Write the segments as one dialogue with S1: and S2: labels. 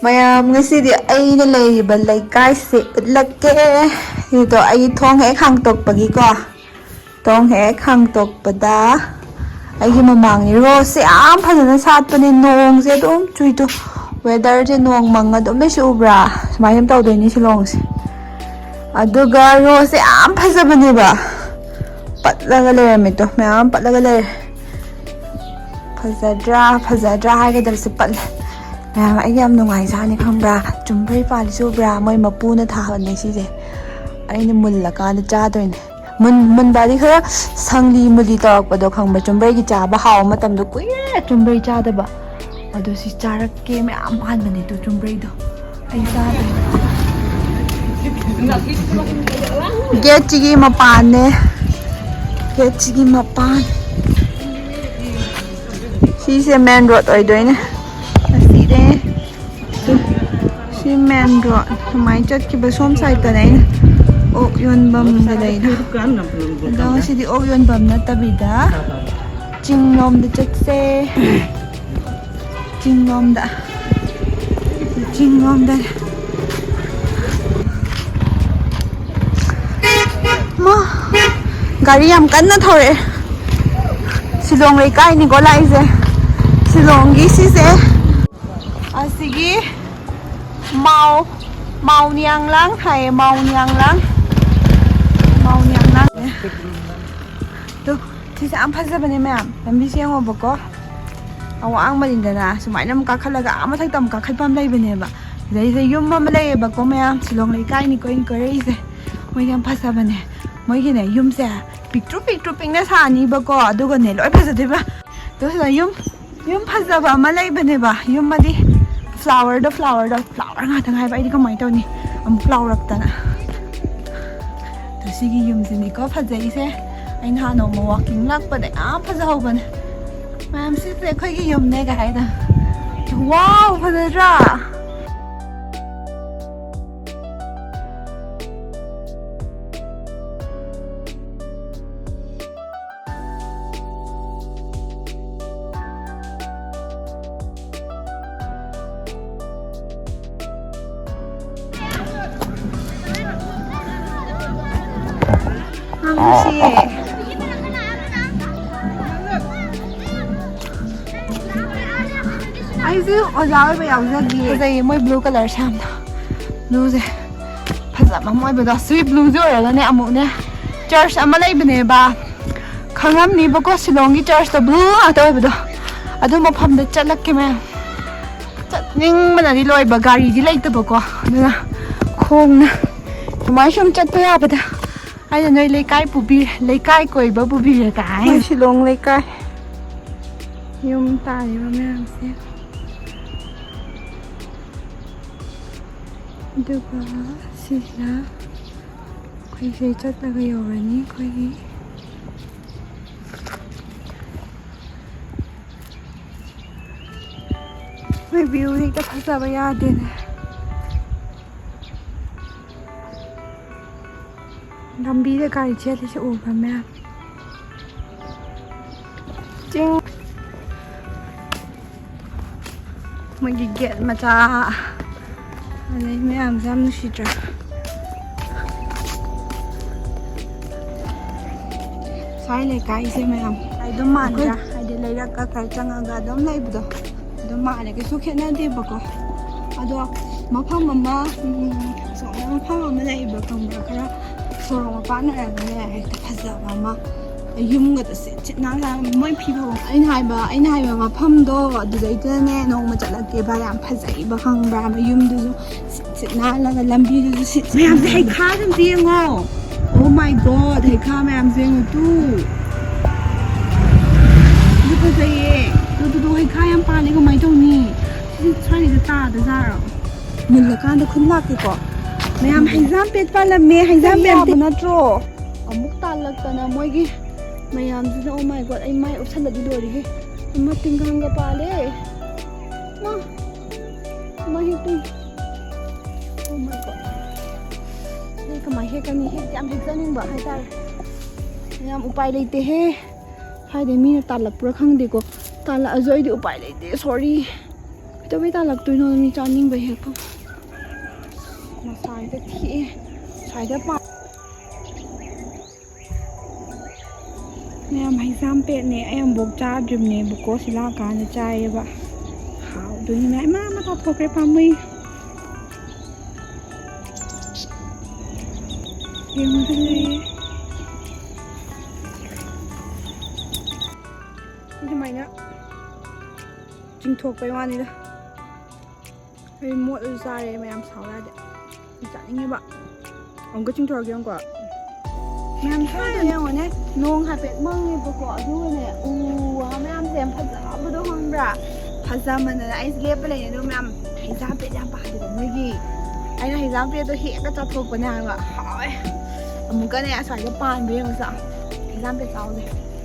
S1: mayam ngasidi aina leiba laikai se utlake ito ai thong hek hang tok pagi ko thong hek hang tok pada ai gi mamang ni ro se am phana sat pani nong se dum chui to weather je nong manga dum be su bra smai yam taw doi ni Shillong se aduga ro se am phajabani ba patlaga le me to mayam patlaga le phajadra hai ga dar se pat mayam ai yam nungai sa ni khambra chumbai pali su bra moi mapu na tha han nei si je ai ni mulla ka na cha doi ne mun ba di khara sangli muli tarak pa do khangba chumbai gi cha ba haw matam do kui chumbai cha da ba ado si charak ke me am han bane to chumbai do ai sa get chigi mapan ne get chigi mapan si se main road oi doi ne asi de si main road mai chat ki ba som side ta nei ok yon bam da dai da si di ok yon bam na tabida chingnom da chat se chingnom da ma gari yam kan na thore Shillong lai kai ni ko lai se Shillong gi si se asigi mau niang lang hai mau niang lang tu si sa am phasa bane ma'am lambi siang o bako awang malindana sumai nam ka khalaga ama thak tam ka khalpam lai bane ba dai se yum ma lai bako ma'am Shillong lai kai ni ko in kare se moi yam phasa bane moi gi ne yum se picture ping na sa ni bako aduga ne loi phasa de ba to sa yum phasa ba ma lai bane ba yum ma di flower nga thang hai ba idi kamai taw ni am flower up ta na to sigi yum sin ni ko phajai se ai na no mo walking lak pa de a phajau ban mam si te khoi gi yum ne ga hai da wow phajra ai dư ở giáo bây giờ ra gì đây mới blue color sam đó blue gì thật ra mà mới bây giờ sweet blue rồi là nè amu nè church ama lấy bên này ba khang am ni bako Shillong gi church to blue à tôi bây giờ à tôi mà phàm được chặt lắc cái mẹ chặt nhưng mà là đi lôi bà gari đi lấy tôi bako nè khôn nè máy xong chặt tôi à bây giờ ai là nơi lấy cái quầy bơ bù bì cái Shillong lấy cái yum tai mà mẹ làm xem được ba xí lá quay dây chất là cái dầu này ní quay đi mấy view thì ta phải ra bây giờ đây này làm bí để cài chết thì sẽ ủ vào mẹ chinh mình đi get mà cha đây mẹ làm ra nó xịt rồi sai lấy cái gì mẹ làm ai đó mà ra ai để lấy ra cái trăng gà đó lấy bữa đó mà lấy cái số kiện này đi bữa có à đó mà phong mà số mà phong mà lấy bữa không bữa cái số mà bán này này thật giờ mà yum ga se chitna la moi people ai hai ba ma pham do du dai te ne no ma chala ke ba yam phajai ba khang ba ma yum du chitna la lambi du sit yam dai kha dum ti ngo oh my god dai kha ma yam zeng tu du ko dai du hai kha yam pa le ko mai to ni sai ni ta da za ro mun la kan da khun la ke ko ma yam hai zam pet pa la me hai zam pet na tro amuk ta lak ta na moi gi mayam ji oh my god ai mai option da di dori he ma tingang ga pale ma hi tu oh my god nei ka mai he ka ni he jam he zaning ba hai tar yam upai leite he hai de mi ta lak pura khang de ko तालाजो आइदि उपाय लेते sorry कतबै तालक्तोइनो नि चानिङ भइ हेक Maasai त थिए साइदा पा ma'am हैजाम पेटने अयम बोक चाद्रिमने बुको सिला कान चायबा हाउ दुनि मै मा मा थोक्रे पामै येमुदले इदमाइना चिंथोक्पै वानिदा ꯑꯩ ꯃꯣꯠꯂꯁꯨ ꯆꯥꯔꯦ ꯃꯌꯥꯝ ꯁꯥꯎ ꯌꯥꯗꯦ ꯆꯥꯅꯤꯡꯉꯦꯕ ꯑꯃꯨꯛꯀ ꯆꯤꯡꯊꯣꯔꯛꯀꯦ ꯑꯃꯨꯛꯀ ꯃꯌꯥꯝ ꯁꯥꯏꯗ ꯌꯦꯡꯉꯣꯅꯦ ꯅꯣꯡ ꯍꯥꯏꯐꯦꯠ ꯃꯪꯉꯦꯕꯀꯣ ꯑꯗꯨꯒꯅꯦ ꯎ ꯋꯥ ꯃꯌꯥꯝꯁꯦ ꯌꯥꯝ ꯐꯖꯕꯗꯣ ꯈꯪꯕ꯭ꯔꯥ ꯐꯖꯃꯟꯗꯅ ꯑꯩꯁꯦ ꯂꯦꯞꯄ ꯂꯩꯅꯦ ꯑꯗꯨ ꯃꯌꯥꯝ ꯍꯩꯖꯥꯝꯄꯦꯠ ꯌꯥꯝ ꯄꯥꯜꯂꯦꯕ ꯃꯣꯏꯒꯤ ꯑꯩꯅ ꯍꯩꯖꯥꯝꯄꯦꯠꯇꯣ ꯍꯦꯛꯑꯒ ꯆꯥꯊꯣꯛꯄꯅꯦ ꯍꯥꯏꯕ ꯍꯥꯎꯋꯦ ꯑꯃꯨꯛꯀꯅꯦ ꯑꯁ꯭ꯋꯥꯏꯗ ꯄꯥꯟꯕ ꯌꯦꯡꯉꯨꯁꯤ ꯍꯩꯖꯥꯝꯄꯦꯠ ꯆꯥꯎꯁꯦ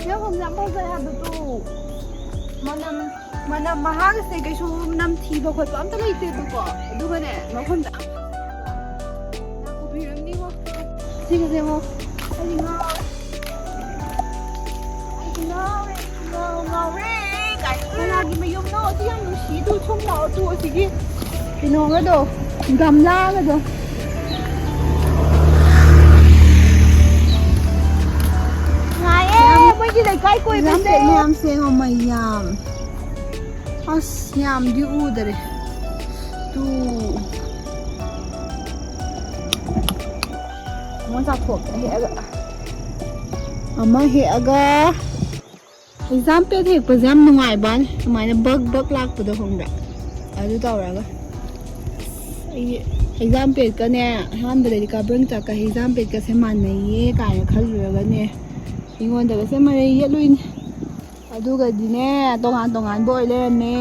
S1: ꯌꯦꯡꯉꯣꯝꯁꯦ ꯌꯥꯝ ꯐꯖꯩ ꯍꯥꯏꯕꯗꯣ ꯃꯅꯝ ꯃꯍꯥꯒꯁꯦ ꯀꯩꯁꯨ ꯅꯝꯊꯤꯕ ꯈꯣꯠꯄ ꯑꯝꯇ ꯂꯩꯇꯦꯕꯀꯣ ꯑꯗꯨꯒꯅꯦ ꯃꯐꯝꯗ ꯌꯥꯝ ꯄꯨꯕꯤꯔꯝꯅꯤꯉꯣ ꯁꯤꯒꯁꯦ ꯑꯃꯨꯛ ꯑꯩꯗꯤ ꯉꯥꯎꯔꯦ ꯀꯅꯥꯒꯤ ꯃꯌꯨꯝꯅꯣ ꯑꯁꯤ ꯌꯥꯝ ꯅꯨꯡꯁꯤ ꯑꯗꯨ ꯁꯨꯝ ꯂꯥꯛꯑꯣ ꯇꯨ ꯑꯁꯤꯒꯤ ꯀꯩꯅꯣꯒꯗꯣ ꯒꯝꯂꯥꯒꯗꯣ ꯃꯣꯏꯒꯤ ꯂꯩꯀꯥꯏ ꯀꯣꯏꯕꯁꯦ ꯃꯌꯥꯝ ꯁꯦꯡꯉꯣ ꯃꯌꯥꯝ ꯑꯁ ꯌꯥꯝꯗꯤ ꯎꯗꯔꯦ ꯇꯨ ꯑꯃ ꯆꯥꯊꯣꯛꯀꯦ ꯍꯦꯛꯑꯒ ꯑꯃ ꯍꯦꯛꯑꯒ ꯍꯩꯖꯥꯝꯄꯦꯠ ꯍꯦꯛꯄꯁꯦ ꯌꯥꯝ ꯅꯨꯡꯉꯥꯏꯕꯅꯤ ꯁꯨꯃꯥꯏꯅ ꯕꯛ ꯕꯛ ꯂꯥꯛꯄꯗꯣ ꯈꯪꯕ꯭ꯔꯥ ꯑꯗꯨ ꯇꯧꯔꯒ ꯑꯩ ꯍꯩꯖꯥꯝꯄꯦꯠꯀꯅꯦ ꯑꯍꯥꯟꯕꯗꯗꯤ ꯀꯥꯕ꯭ꯔꯪ ꯆꯥꯛꯀ ꯍꯩꯖꯥꯝꯄꯦꯠꯀꯁꯦ ꯃꯥꯟꯅꯩꯌꯦ ꯀꯥꯏꯅ ꯈꯜꯂꯨꯔꯒꯅꯦ ꯑꯩꯉꯣꯟꯗꯒꯁꯦ ꯃꯔꯩ ꯌꯦꯠꯂꯨꯏꯅꯦ ꯑꯗꯨꯒꯗꯤꯅꯦ ꯇꯣꯉꯥꯟ ꯇꯣꯉꯥꯟꯕ ꯑꯣꯏ ꯂꯩꯔꯝꯃꯦ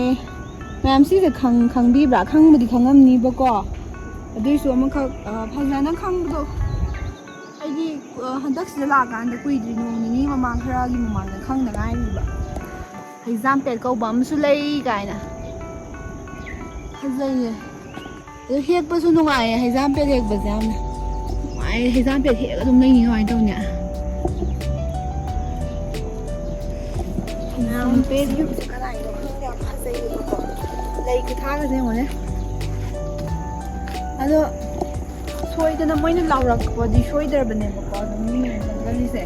S1: ꯃꯌꯥꯝ ꯁꯤꯁꯦ ꯈꯪꯕꯤꯕ꯭ꯔꯥ ꯈꯪꯕꯨꯗꯤ ꯈꯪꯉꯝꯅꯤꯕꯀꯣ ꯑꯗꯨꯏꯁꯨ ꯑꯃꯈꯛ ꯐꯖꯅ ꯈꯪꯕꯗꯣ ꯑꯩꯗꯤ ꯍꯟꯗꯛꯁꯤꯗ ꯂꯥꯛꯑꯀꯥꯟꯗ ꯀꯨꯏꯗ꯭ꯔꯤ ꯅꯣꯡ ꯅꯤꯅꯤ ꯃꯃꯥꯡ ꯈꯔꯒꯤ ꯃꯃꯥꯡꯗ ꯈꯪꯗ ꯉꯥꯏꯔꯤꯕ ꯍꯩꯖꯥꯝꯄꯦꯠ ꯀꯧꯕ ꯑꯃꯁꯨ ꯂꯩ ꯀꯥꯏꯅ ꯐꯖꯩꯌꯦ ꯑꯗꯨ ꯍꯦꯛꯄꯁꯨ ꯅꯨꯡꯉꯥꯏꯌꯦ ꯍꯩꯖꯥꯝꯄꯦꯠ ꯍꯦꯛꯄꯁꯦ ꯌꯥꯝꯅ ꯅꯨꯡꯉꯥꯏꯌꯦ ꯍꯩꯖꯥꯝꯄꯦꯠ ꯍꯦꯛꯑꯒ ꯑꯗꯨꯝ ꯂꯩꯅꯤ ꯀꯃꯥꯏꯅ ꯇꯧꯅꯤ ꯍꯩꯖꯥꯝꯄꯦꯠ ꯌꯨꯝꯁꯦ ꯀꯗꯥꯏꯗꯣ ꯈꯪꯗꯦ ꯌꯥꯝ ꯐꯖꯩꯌꯦꯕꯀꯣ ꯂꯩ ꯈꯨꯊꯥꯒꯁꯦ ꯌꯦꯡꯉꯣꯅꯦ ꯑꯗꯣ ꯁꯣꯏꯗꯅ ꯃꯣꯏꯅ ꯂꯥꯎꯔꯛꯄꯗꯤ ꯁꯣꯏꯗ꯭ꯔꯕꯅꯦꯕꯀꯣ ꯑꯗꯨꯝ ꯃꯤꯅ ꯆꯪꯒꯜꯂꯤꯁꯦ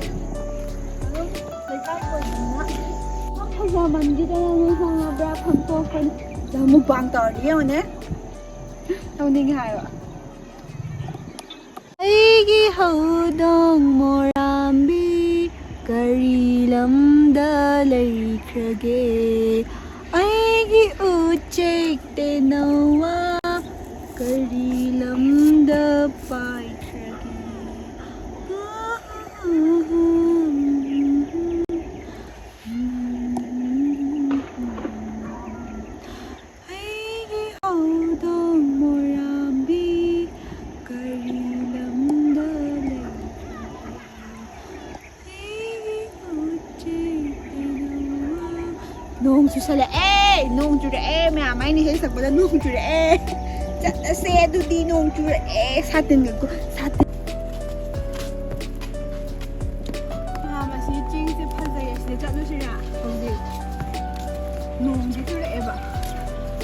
S1: ꯑꯗꯨꯝ ꯂꯩꯀꯥꯏ ꯀꯣꯏꯕꯅꯤꯅ ꯐꯖꯃꯟꯈꯤꯗꯅ ꯈꯪꯉꯕ꯭ꯔꯥ ꯐꯪꯊꯣꯛꯄꯅꯤ ꯃꯨꯛꯕꯥꯡ ꯇꯧꯔꯗꯤ ꯌꯦꯡꯉꯣꯅꯦ ꯇꯧꯅꯤꯡꯉꯦ ꯍꯥꯏꯕ ꯑꯩꯒꯤ ꯍꯧꯗꯣꯡ ꯃꯣꯔꯥꯝꯕꯤ ꯀꯔꯤ ꯂꯝꯗ ꯂꯩꯈ꯭ꯔꯒꯦ ꯑꯩꯒꯤ ꯎꯆꯦꯛ ꯇꯦꯅꯋꯥ ꯀꯔꯤ ꯂꯝꯗ ꯄꯥꯏꯈ꯭ꯔꯒꯦ ꯑꯩꯒꯤ ꯍꯧꯗꯣꯡ ꯃꯣꯔꯥꯝꯕꯤ ꯀꯔꯤ ꯂꯝꯗ ꯂꯩꯈ꯭ꯔꯒꯦ ꯑꯩꯒꯤ ꯎꯆꯦꯛ ꯇꯦꯅꯋꯥ ꯅꯣꯡ ꯆꯨꯁꯜꯂꯛꯑꯦ ꯅꯣꯡ ꯆꯨꯔꯛꯑꯦ ꯃꯌꯥꯝ ꯑꯩꯅ ꯍꯦꯛ ꯁꯛꯄꯗ ꯅꯣꯡ ꯆꯨꯔꯛꯑꯦ ꯆꯠꯂꯁꯦ ꯑꯗꯨꯗꯤ ꯅꯣꯡ ꯆꯨꯔꯛꯑꯦ ꯁꯥꯇꯤꯟꯒ ꯁꯥꯇꯤꯟ ꯃꯁꯤ ꯆꯤꯡꯁꯦ ꯐꯖꯩ ꯁꯤꯗ ꯆꯠꯂꯨꯁꯤꯔꯥ ꯍꯧꯖꯤꯛ ꯅꯣꯡꯁꯦ ꯆꯨꯔꯛꯑꯦꯕ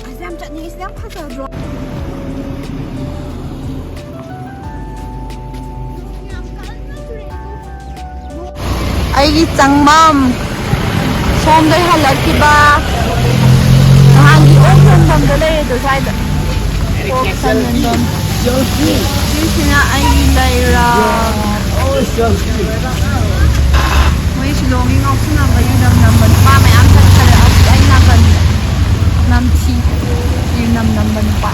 S1: ꯑꯁ ꯌꯥꯝ ꯆꯠꯅꯤꯡꯉꯤ ꯁꯤꯗ ꯌꯥꯝ ꯐꯖꯗ꯭ꯔꯣ ꯑꯩꯒꯤ ꯆꯪꯃꯝ ꯁꯣꯝꯗꯩ ꯍꯜꯂꯛꯈꯤꯕ ꯅꯍꯥꯟꯒꯤ ꯑꯣꯛ ꯁꯟꯐꯝꯗ ꯂꯩꯔꯦꯗꯣ ꯁ꯭ꯋꯥꯏꯗ ꯑꯣꯛ ꯁꯟ ꯌꯣꯟꯐꯝ ꯁꯤꯁꯤꯅ ꯑꯩꯒꯤ ꯂꯩꯔꯛ ꯃꯣꯏ ꯁꯤꯂꯣꯡꯒꯤ ꯉꯥꯎꯁꯤꯟꯅꯕ ꯌꯨꯅꯝ ꯅꯝꯕ ꯅꯨꯄꯥ ꯃꯌꯥꯝ ꯆꯠꯈꯔꯦ ꯑꯁ ꯑꯩ ꯅꯥꯀꯟꯗ ꯅꯝꯊꯤ ꯌꯨꯅꯝ ꯅꯝꯕ ꯅꯨꯄꯥ